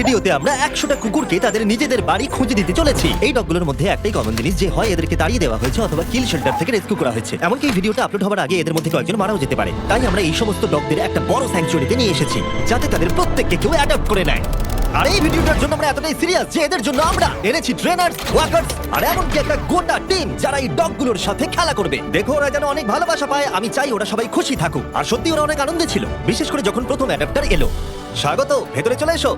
ভিডিওতে আমরা 100টা কুকুরকে তাদের নিজেদের বাড়ি খুঁজে দিতে চলেছি। এই ডগগুলোর মধ্যে একটাই কমন জিনিস, যে হয় এদেরকে তাড়িয়ে দেওয়া হয়েছে অথবা কিল শেল্টার থেকে রেস্কিউ করা হয়েছে। এমনকি এই ভিডিওটা আপলোড হওয়ার আগে এদের মধ্যে কয়েকজন মারাও যেতে পারে। তাই আমরা এই সমস্ত ডগদের একটা বড় স্যাংচুয়ারিতে নিয়ে এসেছি, যাতে তাদের প্রত্যেককে কেউ অ্যাডপ্ট করে নেয়। আর এই ভিডিওটার জন্য আমরা এতটাই সিরিয়াস যে এদের জন্য আমরা এনেছি ট্রেনার্স, ওয়াকার্স আর এমনকি একটা গোটা টিম যারা এই ডগগুলোর সাথে খেলা করবে। দেখো ওরা যেন অনেক ভালোবাসা পায়, আমি চাই ওরা সবাই খুশি থাকুক। আর সত্যি ওরা অনেক আনন্দে ছিল, বিশেষ করে যখন প্রথম অ্যাডাপ্টার এলো। স্বাগত, ভেতরে চলে এসো।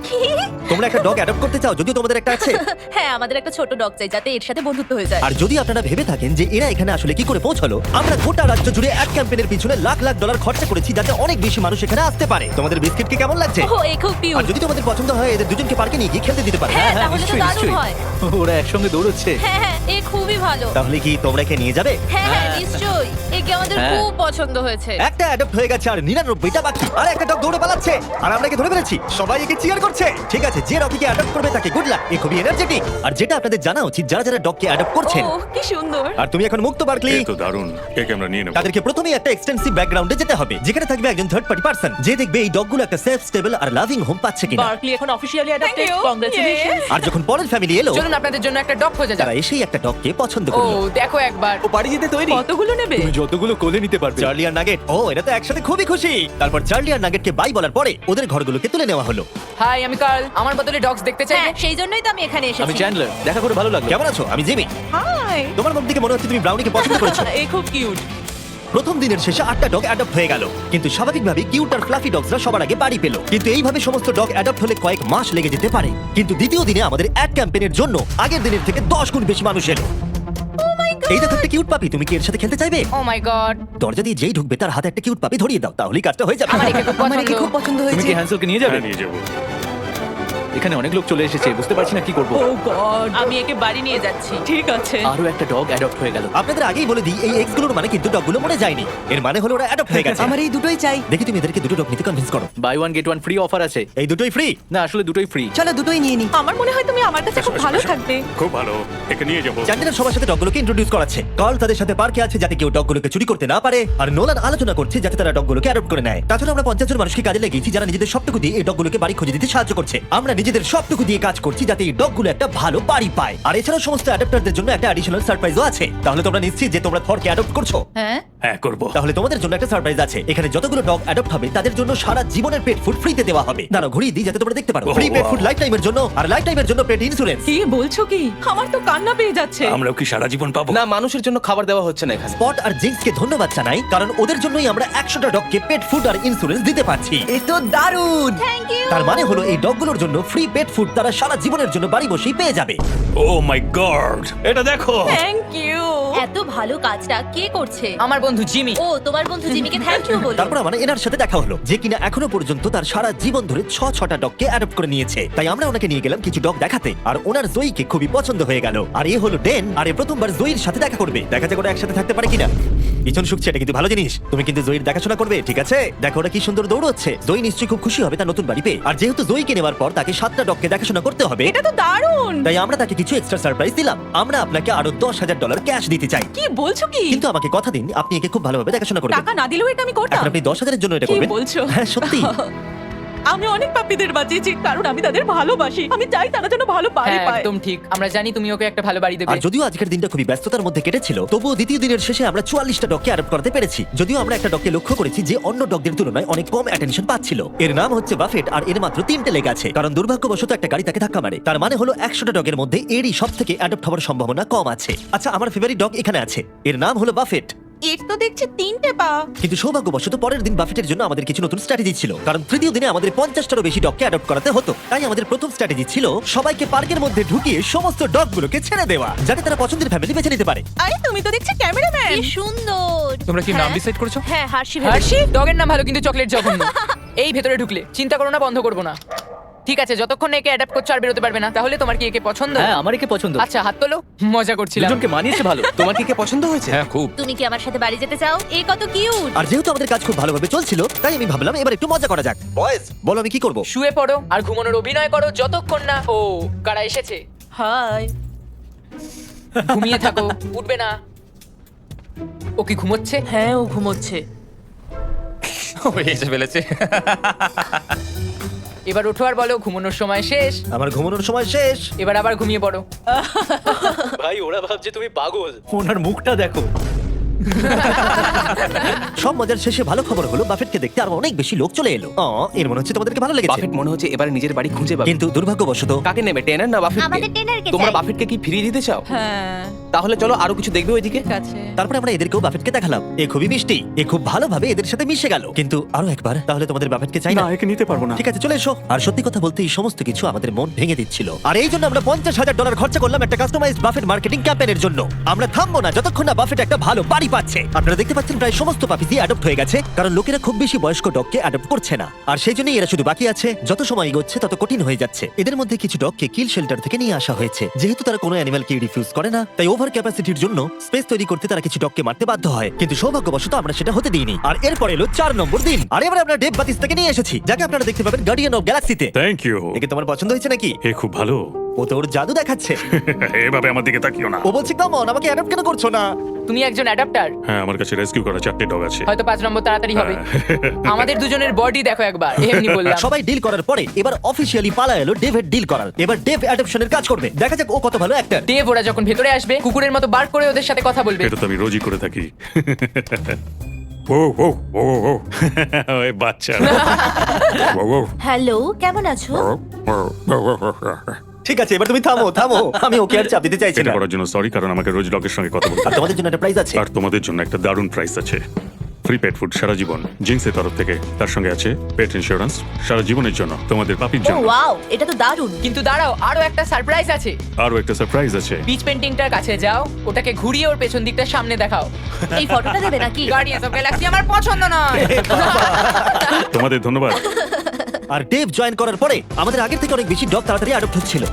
তোমরা একটা ডগ অ্যাডপ্ট করতে চাও? যদিও তোমাদের একটা আছে। হ্যাঁ, আমাদের একটা ছোট ডগ চাই যাতে এর সাথে বন্ধুত্ব হয়ে যায়। আর যদি আপনারা ভেবে থাকেন যে এরা এখানে আসলে কি করে পৌঁছালো, আমরা গোটা রাজ্য জুড়ে এক ক্যাম্পেইনের পিছনে লাখ লাখ ডলার খরচা করেছি যাতে অনেক বেশি মানুষ এখানে আসতে পারে। তোমাদের বিস্কিটকে কেমন লাগছে? ও, এই খুব আর কিউট। যদি তোমাদের পছন্দ হয় এদের দুজনকে পার্কে নিয়ে গিয়ে খেলতে দিতে পারে। হ্যাঁ, তাহলে তো দারুণ হয়। ওরা একসঙ্গে দৌড়চ্ছে। হ্যাঁ হ্যাঁ, এ খুবই ভালো। তাহলে কি তোমরা একে নিয়ে যাবে? হ্যাঁ হ্যাঁ, নিশ্চয়ই। একে আমাদের হ্যাঁ। খুব পছন্দ হয়েছে। একটা অ্যাডপ্ট হয়ে গেছে আর 99টা বাকি। আর একটা ডগ দৌড়ে পালাচ্ছে আর আমরা একে ধরে ফেলেছি। সবাই একে চিয়ার করছে। ঠিক আছে, যে রকিকে অ্যাডপ্ট করবে তাকে গুড লাক। এ খুবই এনার্জেটিক। আর যেটা আপনাদের জানা উচিত, যারা যারা ডগকে অ্যাডপ্ট করছেন, ও, কি সুন্দর। আর তুমি এখন মুক্ত বার্কলি, এই তো দারুণ, একে আমরা নিয়ে নেব। তাদেরকে প্রথমেই একটা এক্সটেন্সিভ ব্যাকগ্রাউন্ডে যেতে হবে, যেখানে থাকবে একজন থার্ড পার্টি পারসন যে দেখবে এই ডগগুলো একটা সেফ, স্টেবল আর লাভিং হোম পাচ্ছে কিনা। বার্কলি এখন officially adopted. Thank you. Congratulations. আর যখন পরের ফ্যামিলি এলো, চলুন আপনাদের জন্য একটা ডগ খোঁজা যাক। তারা এসেই একটা ডগকে পছন্দ ও করলো। দেখো একবার। ও বাড়ি যেতে তৈরি। কতগুলো নেবে? তুমি যতগুলো কোলে নিতে পারবে। চার্লি আর নাগেট, ও এরা তো একসাথে খুবই খুশি। তারপর চার্লি আর নাগেটকে বাই বলার পরে ওদের ঘরগুলোকে তুলে নেওয়া হলো। হাই, আমি কার্ল। আমার বদলে ডগস দেখতে চাইবে? হ্যাঁ, সেই জন্যই তো আমি এখানে আমি এসেছি। চ্যান্ডলার, দেখা করে ভালো লাগলো। কেমন আছো? আমি জিমি। হাই। তোমার মুখ দেখে মনে হচ্ছে তুমি ব্রাউনিকে পছন্দ করেছো। এই খুব কিউট। প্রথম দিনের শেষে 8টা ডগ অ্যাডপ্ট হয়ে গেল, কিন্তু স্বাভাবিকভাবে কিউট আর ফ্লাফি ডগসরা সবার আগে বাড়ি পেল। কিন্তু এইভাবে সমস্ত ডগ অ্যাডপ্ট হলে কয়েক মাস লেগে যেতে পারে। কিন্তু দ্বিতীয় দিনে আমাদের অ্যাড ক্যাম্পেইনের জন্য আগের দিনের থেকে 10 গুণ বেশি মানুষ এলো। এই দেখো একটা কিউট পাপি, তুমি কি এর সাথে খেলতে চাইবে? ও মাই গড, দরজা দিয়ে যেই ঢুকবে তার হাতে একটা কিউট পাপি ধরিয়ে দাও, তাহলেই কাজটা হয়ে যাবে। আমার একে খুব পছন্দ। পছন্দ তুমি কি হ্যান্সেলকে নিয়ে যাবে? হ্যাঁ, নিয়ে যাবো। এখানে অনেক লোক চলে এসেছে, বুঝতে পারছি না কি করব। ও গড, আমি একে বাড়ি নিয়ে যাচ্ছি। ঠিক আছে। আরো একটা ডগ অ্যাডপ্ট হয়ে গেল। আপনাদের আগেই বলে দিই, এই এক্সগুলোর মানে কিন্তু ডগগুলো মরে যায়নি। এর মানে হলো ওরা অ্যাডপ্ট হয়ে গেছে। আমার এই দুটোই চাই। দেখি তুমি এদেরকে দুটো ডগ নিতে কনভিন্স করো। Buy one get one free offer আছে। এই দুটোই ফ্রি। না, আসলে দুটোই ফ্রি। চলো দুটোই নিয়ে নি। আমার মনে হয় তুমি আমার কাছে খুব ভালো থাকবে। খুব ভালো, একে নিয়ে যাবো। চ্যান্ডেলার সবার সাথে ডগগুলোকে ইন্ট্রোডিউস করাচ্ছে। কার্ল তাদের সাথে পার্কে আছে যাতে কেউ ডগগুলোকে চুরি করতে না পারে, আর নোলান আলোচনা করছে যাতে তারা ডগগুলোকে অ্যাডপ্ট করে নেয়। তাছাড়া আমরা 50 জন মানুষকে কাজে লাগিয়েছি যারা নিজেদের সবটুকু দিয়ে এই ডগগুলোকে বাড়ি খুঁজে দিতে সাহায্য করছে। আমরা নিজেদের সবটুকু দিয়ে কাজ করছি যাতে এই ডগগুলো একটা ভালো বাড়ি পায়। আর এছাড়াও সমস্ত অ্যাডাপ্টারদের জন্য একটা অ্যাডিশনাল সারপ্রাইজও আছে। তাহলে তোমরা নিশ্চিত যে তোমরা থরকে অ্যাডপ্ট করছো? হ্যাঁ, হ্যাঁ, করবো। তাহলে তোমাদের জন্য একটা সারপ্রাইজ আছে। এখানে যতগুলো ডগ অ্যাডপ্ট হবে তাদের জন্য সারা জীবনের পেট ফুড ফ্রিতে দেওয়া হবে। দাঁড়াও ঘুরিয়ে দিই যাতে তোমরা দেখতে পারো। Oh, free pet wow. Food life টাইমের জন্য, আর লাইফ টাইমের জন্য পেট ইন্স্যুরেন্স। কি বলছো কি? আমার তো কান্না পেয়ে যাচ্ছে। আমরাও কি সারা জীবন পাবো? না, মানুষের জন্য খাবার দেওয়া হচ্ছে না এখানে। স্পট আর জিঙ্কসকে ধন্যবাদ জানাই, কারণ ওদের জন্যই আমরা 100টা ডগকে পেট ফুড আর ইন্স্যুরেন্স দিতে পারছি। এ তো দারুণ। Thank you. তার মানে হলো এই ডগগুলোর জন্য ফ্রি পেট ফুড তারা সারা জীবনের জন্য বাড়ি বসেই পেয়ে যাবে। ও মাই গড, এটা দেখো। Thank you. এত ভালো কাজটা কে করছে? আমার বন্ধু জিমি। ও, তোমার বন্ধু জিমিকে থ্যাংক ইউ বলো। তারপর আমার এনার সাথে দেখা হলো, যে কিনা এখনো পর্যন্ত তার সারা জীবন ধরে 6টা ডগকে অ্যাডপ্ট করে নিয়েছে। তাই আমরা ওনাকে নিয়ে গেলাম কিছু ডগ দেখাতে, আর ওনার জয়ীকে খুবই পছন্দ হয়ে গেল। আর এ হলো ডেন, আর এ প্রথমবার জয়ীর সাথে দেখা করবে। দেখা যাক ওরা একসাথে থাকতে পারে কিনা। পিছন শুকছে, এটা কিন্তু ভালো জিনিস। তুমি কিন্তু জয়ীর দেখাশোনা করবে, ঠিক আছে? দেখো ওরা কি সুন্দর দৌড়চ্ছে। জয়ী নিশ্চয়ই খুব খুশি হবে তার নতুন বাড়ি পেয়ে। আর যেহেতু জয়ীকে নেওয়ার পর তাকে 7টা ডগকে দেখাশোনা করতে হবে, এটা তো দারুণ। তাই আমরা তাকে কিছু এক্সট্রা সারপ্রাইজ দিলাম। আমরা আপনাকে আরো $10,000 ক্যাশ দিতে চাই, কি বলছো কি? কিন্তু আমাকে কথা দিন আপনি একে খুব ভালোভাবে দেখাশোনা করবেন। টাকা না দিলেও এটা আমি করতাম। এখন আপনি 10,000 এর জন্য এটা কি করবেন? বলছো? হ্যাঁ, সত্যি। আমি অনেক পাপ্পিদের বাঁচিয়েছি কারণ আমি তাদের ভালোবাসি। আমি চাই তারা যেন ভালো বাড়ি হ্যাঁ, পায়। একদম ঠিক। আমরা জানি তুমি ওকে একটা ভালো বাড়ি দেবে। আর যদিও আজকের দিনটা খুবই ব্যস্ততার মধ্যে কেটেছিল, তবুও দ্বিতীয় দিনের শেষে আমরা 44টা ডগকে অ্যাডপ্ট করতে পেরেছি। যদিও আমরা একটা ডগকে লক্ষ্য করেছি যে অন্য ডগদের তুলনায় অনেক কম অ্যাটেনশন পাচ্ছিল। এর নাম হচ্ছে বাফেট, আর এর মাত্র 3টে লেগ আছে, কারণ দুর্ভাগ্যবশত একটা গাড়ি তাকে ধাক্কা মারে। তার মানে হলো 100টা ডগের মধ্যে এরই সব থেকে অ্যাডপ্ট হওয়ার সম্ভাবনা কম আছে। আচ্ছা, আমার ফেভারিট ডগ এখানে আছে, এর নাম হলো বাফেট। এর তো দেখছি 3টে পা। কিন্তু সৌভাগ্যবশত পরের দিন বাফেটের জন্য আমাদের কিছু নতুন স্ট্র্যাটেজি ছিল, কারণ তৃতীয় দিনে আমাদের 50টারও বেশি ডগকে অ্যাডপ্ট করাতে হতো। তাই আমাদের প্রথম স্ট্র্যাটেজি ছিল সবাইকে পার্কের মধ্যে ঢুকিয়ে সমস্ত ডগগুলোকে ছেড়ে দেওয়া, যাতে তারা পছন্দের ফ্যামিলি বেছে নিতে পারে। আরে তুমি তো দেখছি ক্যামেরাম্যান। কি সুন্দর। তোমরা কি নাম হ্যাঁ। ডিসাইড করেছো? হ্যাঁ, হার্ষি। হার্ষি ডগের নাম ভালো, কিন্তু চকলেট জঘন্য। এই ভেতরে ঢুকলে চিন্তা করো না, বন্ধ করবো না। ঠিক আছে, যতক্ষণ না একে অ্যাডাপ্ট করছো আর বেরোতে পারবে না। তাহলে তোমার কি একে পছন্দ? হ্যাঁ, আমার একে পছন্দ। আচ্ছা, হাত তোলো। মজা করছিলাম। দুজনকে মানিয়েছে ভালো। তোমার কি কে পছন্দ হয়েছে? হ্যাঁ, খুব। তুমি কি আমার সাথে বাড়ি যেতে চাও? এ কত কিউট। আর যেহেতু আমাদের কাজ খুব ভালোভাবে চলছিল, তাই আমি ভাবলাম এবার একটু মজা করা যাক। বয়েজ, বলো আমি কি করব? শুয়ে পড়ো আর ঘুমানোর অভিনয় করো যতক্ষণ না ও কারা এসেছে। হাই। ঘুমিয়ে থাকো, উঠবে না। ও কি ঘুমোচ্ছে? হ্যাঁ, ও ঘুমোচ্ছে। ও এসে ফেলেছে। এবার ওঠো আর বলো ঘুমানোর সময় শেষ। আমার ঘুমানোর সময় শেষ। এবার আবার ঘুমিয়ে পড়ো। ভাই ওরা ভাবছে তুমি পাগল। ওনার মুখটা দেখো। সব মজার শেষে ভালো খবর হলো বাফেটকে দেখতে আরো অনেক বেশি লোক চলে এলো। এর মনে হচ্ছে তোমাদেরকে ভালো লেগেছে। বাফেট মনে হচ্ছে এবার নিজের বাড়ি খুঁজে পাবে। কিন্তু দুর্ভাগ্যবশত কাকে নেবে, টেনার না বাফেটকে? আমাদের টেনারকে তোমরা চাই। বাফেটকে কি ফিরিয়ে দিতে চাও? হ্যাঁ তাহলে চলো আরো কিছু দেখবে ওইদিকে। ঠিক আছে। তারপরে আমরা এদেরকেও বাফেটকে দেখালাম। এ খুবই মিষ্টি, এ খুব ভালোভাবে এদের সাথে মিশে গেল। কিন্তু আরো একবার, তাহলে তোমাদের বাফেটকে চাই না? না একে নিতে পারবো না। ঠিক আছে, চলে এসো। আর সত্যি কথা বলতে এই সমস্ত কিছু আমাদের মন ভেঙে দিচ্ছিল। আর এই জন্য আমরা $50,000 খরচা করলাম একটা কাস্টমাইজড বাফেট মার্কেটিং ক্যাম্পেইনের জন্য। আমরা থামবো না যতক্ষণ না বাফেট একটা ভালো বাড়ি পাচ্ছে। আপনারা দেখতে পাচ্ছেন প্রায় সমস্ত পাপিজি অ্যাডপ্ট হয়ে গেছে, কারণ লোকেরা খুব বেশি বয়স্ক ডগকে অ্যাডপ্ট করছে না। আর সেই জন্যই এরা শুধু বাকি আছে। যত সময় এগোচ্ছে তত কঠিন হয়ে যাচ্ছে। এদের মধ্যে কিছু ডগকে কিল শেল্টার থেকে নিয়ে আসা হয়েছে। যেহেতু তারা কোনো অ্যানিমালকে রিফিউজ করে না, তাই ওভার ক্যাপাসিটির জন্য স্পেস তৈরি করতে তারা কিছু ডগকে মারতে বাধ্য হয়। কিন্তু সৌভাগ্যবশত আমরা সেটা হতে দিইনি। আর এরপর এলো 4 নম্বর দিন। আর এবার আমরা ডেভ বাতিস্তাকে নিয়ে এসেছি, যাকে আপনারা দেখতে পাবেন গার্ডিয়ান অফ গ্যালাক্সিতে। Thank you. একে তোমার পছন্দ হয়েছে নাকি? এ খুব ভালো। ও তো ওর জাদু দেখাচ্ছে। এভাবে আমার দিকে তাকিও না। ও বলছে কাম অন, আমাকে অ্যাডপ্ট কেন করছো না? তুমি একজন অ্যাডাপ্টার। হ্যাঁ, আমার কাছে রেস্কিউ করা 4টে ডগ আছে। হয়তো 5 নম্বর তাড়াতাড়ি হবে। আমাদের দুজনের বডি দেখো একবার, এমনি বললাম। সবাই ডিল করার পরে এবার অফিসিয়ালি পালা এলো ডেভের ডিল করার। এবার ডেভ অ্যাডপশনের কাজ করবে। দেখা যাক ও কত ভালো অ্যাক্টর। দেব ওরা যখন ভেতরে আসবে কুকুরের মতো বার্ক করে ওদের সাথে কথা বলবে। এটা তো আমি রোজই করে থাকি। ও ও ও ও ওই বাচ্চা। ও ও হ্যালো, কেমন আছো? ঠিক আছে, এবার তুমি থামো থামো। আমি ওকে আর চাপ দিতে চাইছি এটা না। করার জন্য সরি, কারণ আমাকে রোজ ডগের সঙ্গে কথা বলতে আর হয়। তোমাদের জন্য একটা প্রাইজ আছে। আর তোমাদের জন্য একটা দারুণ প্রাইস আছে। ফ্রি পেট ফুড সারা জীবন জিন্সের তরফ থেকে। তার সঙ্গে আছে পেট ইন্স্যুরেন্স সারা জীবনের জন্য, তোমাদের পাপির ও জন্য। ওয়াও, এটা তো দারুণ। কিন্তু দাঁড়াও, আরো একটা সারপ্রাইজ আছে। আরও একটা সারপ্রাইজ আছে। বিচ পেন্টিংটার কাছে যাও, ওটাকে ঘুরিয়ে ওর পেছন দিকটা সামনে দেখাও। এই ফটোটা দেবে নাকি? গার্ডিয়ান্স অফ গ্যালাক্সি আমার পছন্দ নয়। তোমাদের ধন্যবাদ। আর ডেভ জয়েন করার পরে আমাদের আগের থেকে অনেক বেশি ডগ তাড়াতাড়ি অ্যাডপ্ট হচ্ছিল।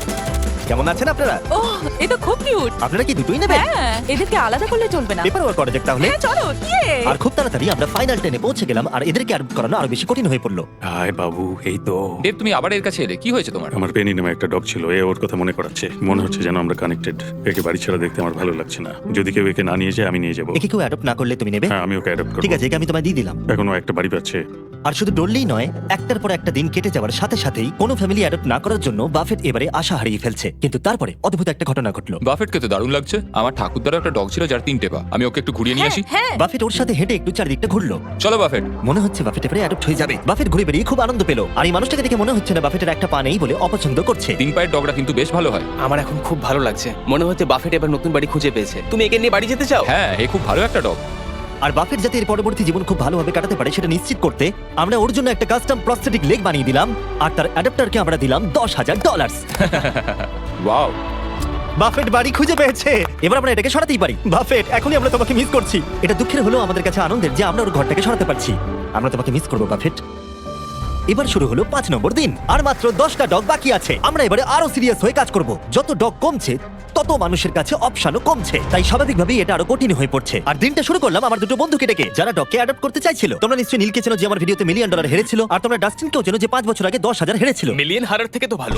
কেমন আছেন আপনারা? ও এ তো খুব কিউট। আপনারা কি দুটোই নেবেন? হ্যাঁ, এদেরকে আলাদা করলে চলবে না। পেপার ওয়ার্ক করা যাক তাহলে। হ্যাঁ চলো, ইয়ে। আর খুব তাড়াতাড়ি আমরা ফাইনাল 10-এ পৌঁছে গেলাম। আর এদেরকে অ্যাডপ্ট করানো আরো বেশি কঠিন হয়ে পড়লো। হাই বাবু, এই তো। দেব তুমি আবার এর কাছে এলে, কি হয়েছে তোমার? আমার পেনি নামে একটা ডগ ছিল, এ ওর কথা মনে করাচ্ছে। মনে হচ্ছে যেন আমরা কানেক্টেড। একে বাড়ি ছাড়া দেখতে আমার ভালো লাগছে না। যদি কেউ একে না নিয়ে যায় আমি নিয়ে যাবো। একে কেউ অ্যাডপ্ট না করলে তুমি নেবে? হ্যাঁ, আমি ওকে অ্যাডপ্ট করবো। ঠিক আছে, একে আমি তোমায় দিয়ে দিলাম। এখনো একটা বাড়ি পাচ্ছে। আর শুধু ডললেই নয়, একটার পর একটা দিন কেটে যাওয়ার সাথে সাথেই কোনো ফ্যামিলি অ্যাডপ্ট না করার জন্য বাফেট এবারে আশা হারিয়ে ফেলছে। কিন্তু তারপরে অদ্ভুত একটা ঘটনা ঘটলো। বাফেটকে তো দারুণ লাগছে। আমার ঠাকুরদারও একটা ডগ ছিল যার 3টে পা। আমি ওকে একটু ঘুরিয়ে নিয়ে আসি। হ্যাঁ, বাফেট ওর সাথে হেঁটে একটু চারিদিকটা ঘুরলো। চলো বাফেট। মনে হচ্ছে বাফেট এবারে অ্যাডপ্ট হয়ে যাবে। বাফেট ঘুরে বেরিয়ে খুব আনন্দ পেল। আর এই মানুষটাকে দেখে মনে হচ্ছে না বাফেটের একটা পা নেই বলে অপছন্দ করছে। 3 পায়ের ডগরা কিন্তু বেশ ভালো হয়। আমার এখন খুব ভালো লাগছে। মনে হচ্ছে বাফেট এবার নতুন বাড়ি খুঁজে পেয়েছে। তুমি একে নিয়ে বাড়ি যেতে চাও? হ্যাঁ, এ খুব ভালো একটা ডগ। আর বাফেট যাতে এর পরবর্তী জীবন খুব ভালোভাবে কাটাতে পারে সেটা নিশ্চিত করতে আমরা ওর জন্য একটা কাস্টম প্রস্থেটিক লেগ বানিয়ে দিলাম। আর তার অ্যাডাপ্টারকে আমরা দিলাম $10,000। ওয়াও। বাফেট বাড়ি খুঁজে পেয়েছে। এবার আমরা এটাকে সরাতেই পারি। বাফেট, এখনই আমরা তোমাকে মিস করছি। এটা দুঃখের হলো আমাদের কাছে আনন্দের যে আমরা ওর ঘরটাকে সরাতে পারছি। আমরা তোমাকে মিস করবো বাফেট। এবার শুরু হলো 5 নম্বর দিন। আর মাত্র 10টা ডগ বাকি আছে। আমরা এবারে আরো সিরিয়াস হয়ে কাজ করব। যত ডগ কমছে তত মানুষের কাছে অপশনও কমছে, তাই স্বাভাবিকভাবেই এটা আরো কঠিন হয়ে পড়ছে। আর দিনটা শুরু করলাম আমার দুটো বন্ধুকে ডেকে, যারা ডগকে অ্যাডপ্ট করতে চাইছিল। তোমরা নিশ্চয়ই নীলকে চেনো যে আমার ভিডিওতে $1 মিলিয়ন হেরেছিল। আর তোমরা ডাস্টিনকেও চেনো যে 5 বছর আগে 10,000 হেরেছিল। মিলিয়ন হারার থেকে তো ভালো।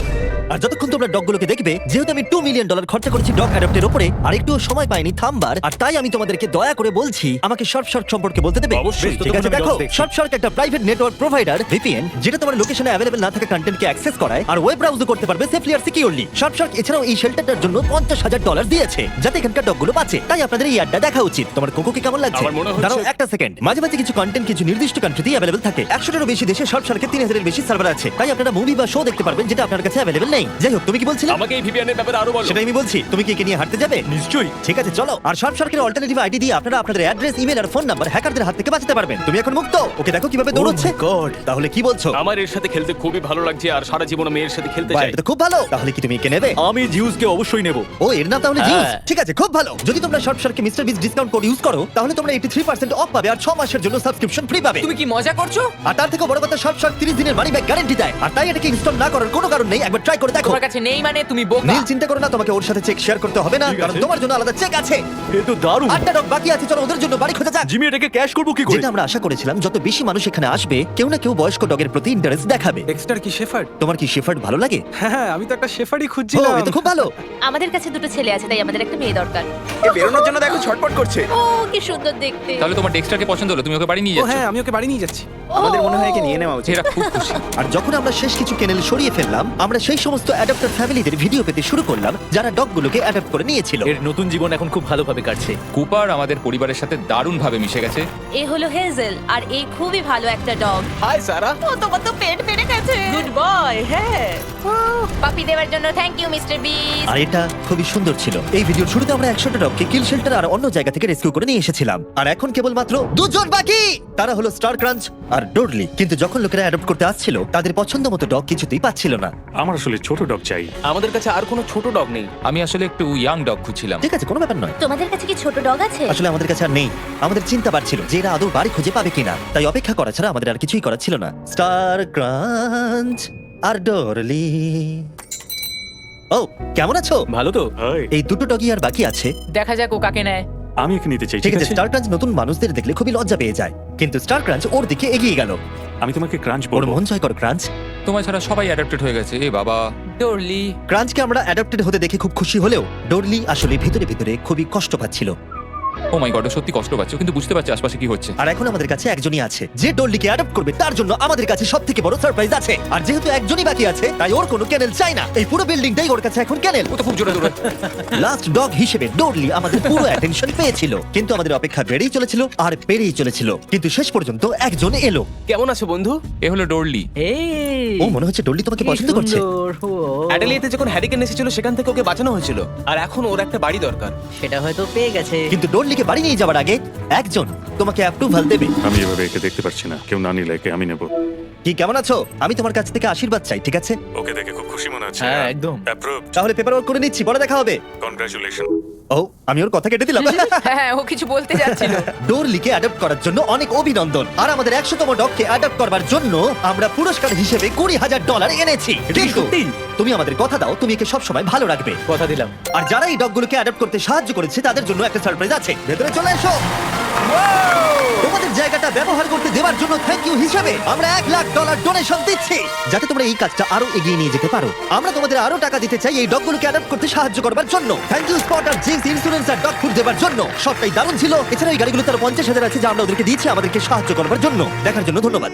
আর যতক্ষণ তোমরা ডগগুলোকে দেখবে, যেহেতু আমি $2 মিলিয়ন খরচা করেছি ডগ অ্যাডপ্টের উপরে, আর একটুও সময় পাইনি থামবার। আর তাই আমি তোমাদেরকে দয়া করে বলছি আমাকে শর্ট সম্পর্কে বলতে দেবে। অবশ্যই। ঠিক আছে, দেখো শর্ট একটা প্রাইভেট নেটওয়ার্ক প্রোভাইডার VPN, যেটা তোমার লোকেশনে অ্যাভেলেবল না থাকা কন্টেন্টকে অ্যাক্সেস করায় আর ওয়েব ব্রাউজও করতে পারবে সেফলি আর সিকিউরলি। শর্ট এছাড়াও এই শেল্টারটার জন্য $50,000 দিয়েছে, যাতে এখানকার ডগগুলো বাঁচে। তাই আপনাদের এই অ্যাডটা দেখা উচিত। তোমার কোকোকে কেমন লাগছে? আমার মনে হচ্ছে- দাঁড়াও একটা সেকেন্ড। মাঝে মাঝে কিছু কন্টেন্ট কিছু নির্দিষ্ট কান্ট্রিতেই অ্যাভেলেবল থাকে। 100টারও বেশি দেশে শর্ট 3000-এর বেশি সার্ভার আছে। তাই আপনারা মুভি বা শো দেখতে পারবেন যেটা আপনার কাছে অ্যাভেলেবল নেই। যাই হোক, তুমি কি বলছিলে? আমাকে এই ভিপিএন এর ব্যাপারে আরো বলো। সেটাই আমি বলছি। তুমি কি একে নিয়ে হাঁটতে যাবে? নিশ্চয়ই। ঠিক আছে, চলো। আর শর্টের অল্টারনেটিভ আইডি দিয়ে আপনারা আপনাদের অ্যাড্রেস, ইমেল আর ফোন নাম্বার হ্যাকারদের হাত থেকে বাঁচাতে পারবেন। তুমি এখন মুক্ত। ওকে দেখো কিভাবে দৌড়চ্ছে। গড, তাহলে কি বলছো? আমার এর সাথে খেলতে খুবই ভালো লাগছে আর সারা জীবন আমি এর সাথে খেলতে বাহ, চাই। এটা তো খুব ভালো। তাহলে কি তুমি একে নেবে? আমি জিউসকে অবশ্যই নেব। ও, এর নাম তাহলে জিউস। হ্যাঁ। ঠিক আছে, খুব ভালো। যদি তোমরা শর্টকে মিস্টার বিস ডিসকাউন্ট কোড ইউজ করো, তাহলে তোমরা 83% অফ পাবে আর 6 মাসের জন্য সাবস্ক্রিপশন ফ্রি পাবে। তুমি কি মজা করছো? আর তার থেকে বড় কথা, শর্ট 30 দিনের মানি ব্যাক গ্যারান্টি দেয়। আর তাই এটাকে ইনস্টল না করার কোনো কারণ নেই। একবার ট্রাই করে দেখো। তোমার কাছে নেই মানে তুমি বোকা। নীল, চিন্তা করো না, তোমাকে ওর সাথে চেক শেয়ার করতে হবে না, কারণ তোমার জন্য আলাদা চেক আছে। এ তো দারুণ। 8টা ডগ বাকি আছে, চলো ওদের জন্য বাড়ি খোঁজা যাক। জিমি এটাকে ক্যাশ করব কি করে? যেটা আমরা আশা করেছিলাম, যত বেশি মানুষ এখানে আসবে কেউ না কেউ বয়স্ক ডগের প্রতি ইন্টারেস্ট দেখাবে। ডেক্সটার কি শেফার্ড? তোমার কি শেফার্ড ভালো লাগে? হ্যাঁ, আমি তো একটা শেফার্ডই ও, খুঁজছিলাম। এটা খুব ভালো। আমাদের কাছে দুটো ছেলে আছে, তাই আমাদের একটা মেয়ে দরকার। এ বেরোনোর জন্য দেখো ছটপট করছে। ও কি সুন্দর দেখতে। তাহলে তোমার ডেক্সটারকে পছন্দ হলো, তুমি ওকে বাড়ি নিয়ে ও যাচ্ছ? হ্যাঁ, আমি ওকে বাড়ি নিয়ে যাচ্ছি। আমাদের মনে হয় একে নিয়ে নেওয়া উচিত। এরা খুব খুশি। আর যখন আমরা শেষ কিছু কেনেল সরিয়ে ফেললাম, আমরা সেই সমস্ত অ্যাডাপ্টার ফ্যামিলিদের ভিডিও পেতে শুরু করলাম যারা ডগগুলোকে অ্যাডাপ্ট করে নিয়েছিল। এর নতুন জীবন এখন খুব ভালোভাবে কাটছে। কুপার আমাদের পরিবারের সাথে দারুণভাবে মিশে গেছে। এ হলো হেজেল আর এ খুবই ভালো একটা ডগ। হাই সারা। ও তোমার তো পেট বেড়ে গেছে। গুড বয়, হ্যাঁ। পাপি দেওয়ার জন্য থ্যাংক ইউ মিস্টার বিস। আর এটা খুবই সুন্দর ছিল। এই ভিডিওর শুরুতে আমরা 100টা ডগকে কিল শেল্টার আর অন্য জায়গা থেকে রেস্কিউ করে নিয়ে এসেছিলাম, আর এখন কেবলমাত্র দুজন বাকি। তারা হলো স্টার ক্রাঞ্চ আর ডোডলি। কিন্তু যখন লোকেরা অ্যাডপ্ট করতে আসছিল, তাদের পছন্দ মতো ডগ কিছুতেই পাচ্ছিল না। আমার আসলে ছোট ডগ চাই। আমাদের কাছে আর কোনো ছোট ডগ নেই। আমি আসলে একটু ইয়াং ডগ খুঁজছিলাম। ঠিক আছে, কোনো ব্যাপার নয়। তোমাদের কাছে কি ছোট ডগ আছে? আসলে আমাদের কাছে আর নেই। আমাদের চিন্তা বাড়ছিল যে এরা আদৌ বাড়ি খুঁজে পাবে কিনা, তাই অপেক্ষা করা ছাড়া আমাদের আর কিছুই করার ছিল না। স্টার ক্রাঞ্চ আর ডোরলি। ও, কেমন আছো? ভালো তো? হাই, এই দুটো ডগই আর বাকি আছে। দেখা যাক ও কাকে নেয়। আমি একে নিতে চাই। ঠিক আছে, স্টার ক্রাঞ্চ নতুন মানুষদের দেখলে খুবই লজ্জা পেয়ে যায়, কিন্তু স্টার ক্রাঞ্চ ওর দিকে এগিয়ে গেল। আমি তোমাকে ক্রাঞ্চ ওর বলবো। মন জয় করো ক্রাঞ্চ। তোমার ছাড়া সবাই অ্যাডাপ্টেড হয়ে গেছে। এ বাবা। ডোরলি। ক্রাঞ্চকে আমরা অ্যাডাপ্টেড হতে দেখে খুব খুশি হলেও ডোরলি আসলে ভিতরে ভিতরে খুবই কষ্ট পাচ্ছিল। ও মাই গড, সত্যি কষ্ট পাচ্ছে, কিন্তু বুঝতে পারছি আশপাশে কি হচ্ছে। আর এখন আমাদের কাছে একজনই আছে যে ডোরলিকে অ্যাডপ্ট করবে। তার জন্য আমাদের কাছে সবথেকে বড় সারপ্রাইজ আছে। আর যেহেতু একজনই বাকি আছে, তাই ওর কোনো ক্যানেল চাই না। এই পুরো বিল্ডিংটাই ওর কাছে এখন ক্যানেল। ও তো খুব জোরে জোরে। লাস্ট ডগ হিসেবে ডোরলি আমাদের পুরো অ্যাটেনশন পেয়েছিল, কিন্তু আমাদের অপেক্ষা বেড়েই চলেছিল আর বেড়েই চলেছিল। কিন্তু শেষ পর্যন্ত একজন এলো। কেমন আছো বন্ধু? এ হলো ডোরলি। এই ও মনে হচ্ছে ডোরলি তোমাকে পছন্দ করছে। অ্যাডেলিতে অ্যাডেলিয়াতে যখন হ্যারিকেন এসেছিল সেখান থেকে ওকে বাঁচানো হয়েছিল, আর এখন ওর একটা বাড়ি দরকার। সেটা হয়তো পেয়ে গেছে। কিন্তু ডোরলিকে বাড়ি নিয়ে যাওয়ার আগে একজন তোমাকে অ্যাপ্রুভাল দেবে। আমি এভাবে একে দেখতে পাচ্ছি না। কেউ না নিলে একে আমি নেব। কি, কেমন আছো? আমি তোমার কাছ থেকে আশীর্বাদ চাই, ঠিক আছে? ওকে দেখে খুব খুশি মনে হচ্ছে। হ্যাঁ, একদম। অ্যাপ্রুভড। তাহলে পেপার ওয়ার্ক করে নিচ্ছি, পরে দেখা হবে। কনগ্রাচুলেশন। ও, আমি ওর কথা কেটে দিলাম। হ্যাঁ, ও কিছু বলতে যাচ্ছিল। ডোরলিকে অ্যাডপ্ট করার জন্য অনেক অভিনন্দন। আর আমাদের 100তম ডগকে অ্যাডপ্ট করবার জন্য আমরা পুরস্কার হিসেবে $20,000 এনেছি। কিন্তু সত্যি? তুমি আমাদের কথা দাও, তুমি একে সবসময় ভালো রাখবে। কথা দিলাম। আর যারা এই ডগগুলোকে অ্যাডপ্ট করতে সাহায্য করেছে তাদের জন্য একটা সারপ্রাইজ আছে। ভেতরে চলে এসো। তোমাদের জায়গাটা ব্যবহার করতে দেওয়ার জন্য থ্যাংক ইউ হিসেবে আমরা $1,00,000 ডোনেশন দিচ্ছি, যাতে তোমরা এই কাজটা আরো এগিয়ে নিয়ে যেতে পারো। আমরা তোমাদের আরো টাকা দিতে চাই এই ডগগুলোকে অ্যাডপ্ট করতে সাহায্য করবার জন্য। থ্যাংক ইউ স্পট আর জিন্স ইন্স্যুরেন্স আর ডগ ফুড দেওয়ার জন্য। সবটাই দারুণ ছিল। এছাড়া এই গাড়িগুলো তার 50,000 আছে যা আমরা ওদেরকে দিয়েছি আমাদেরকে সাহায্য করবার জন্য। দেখার জন্য ধন্যবাদ।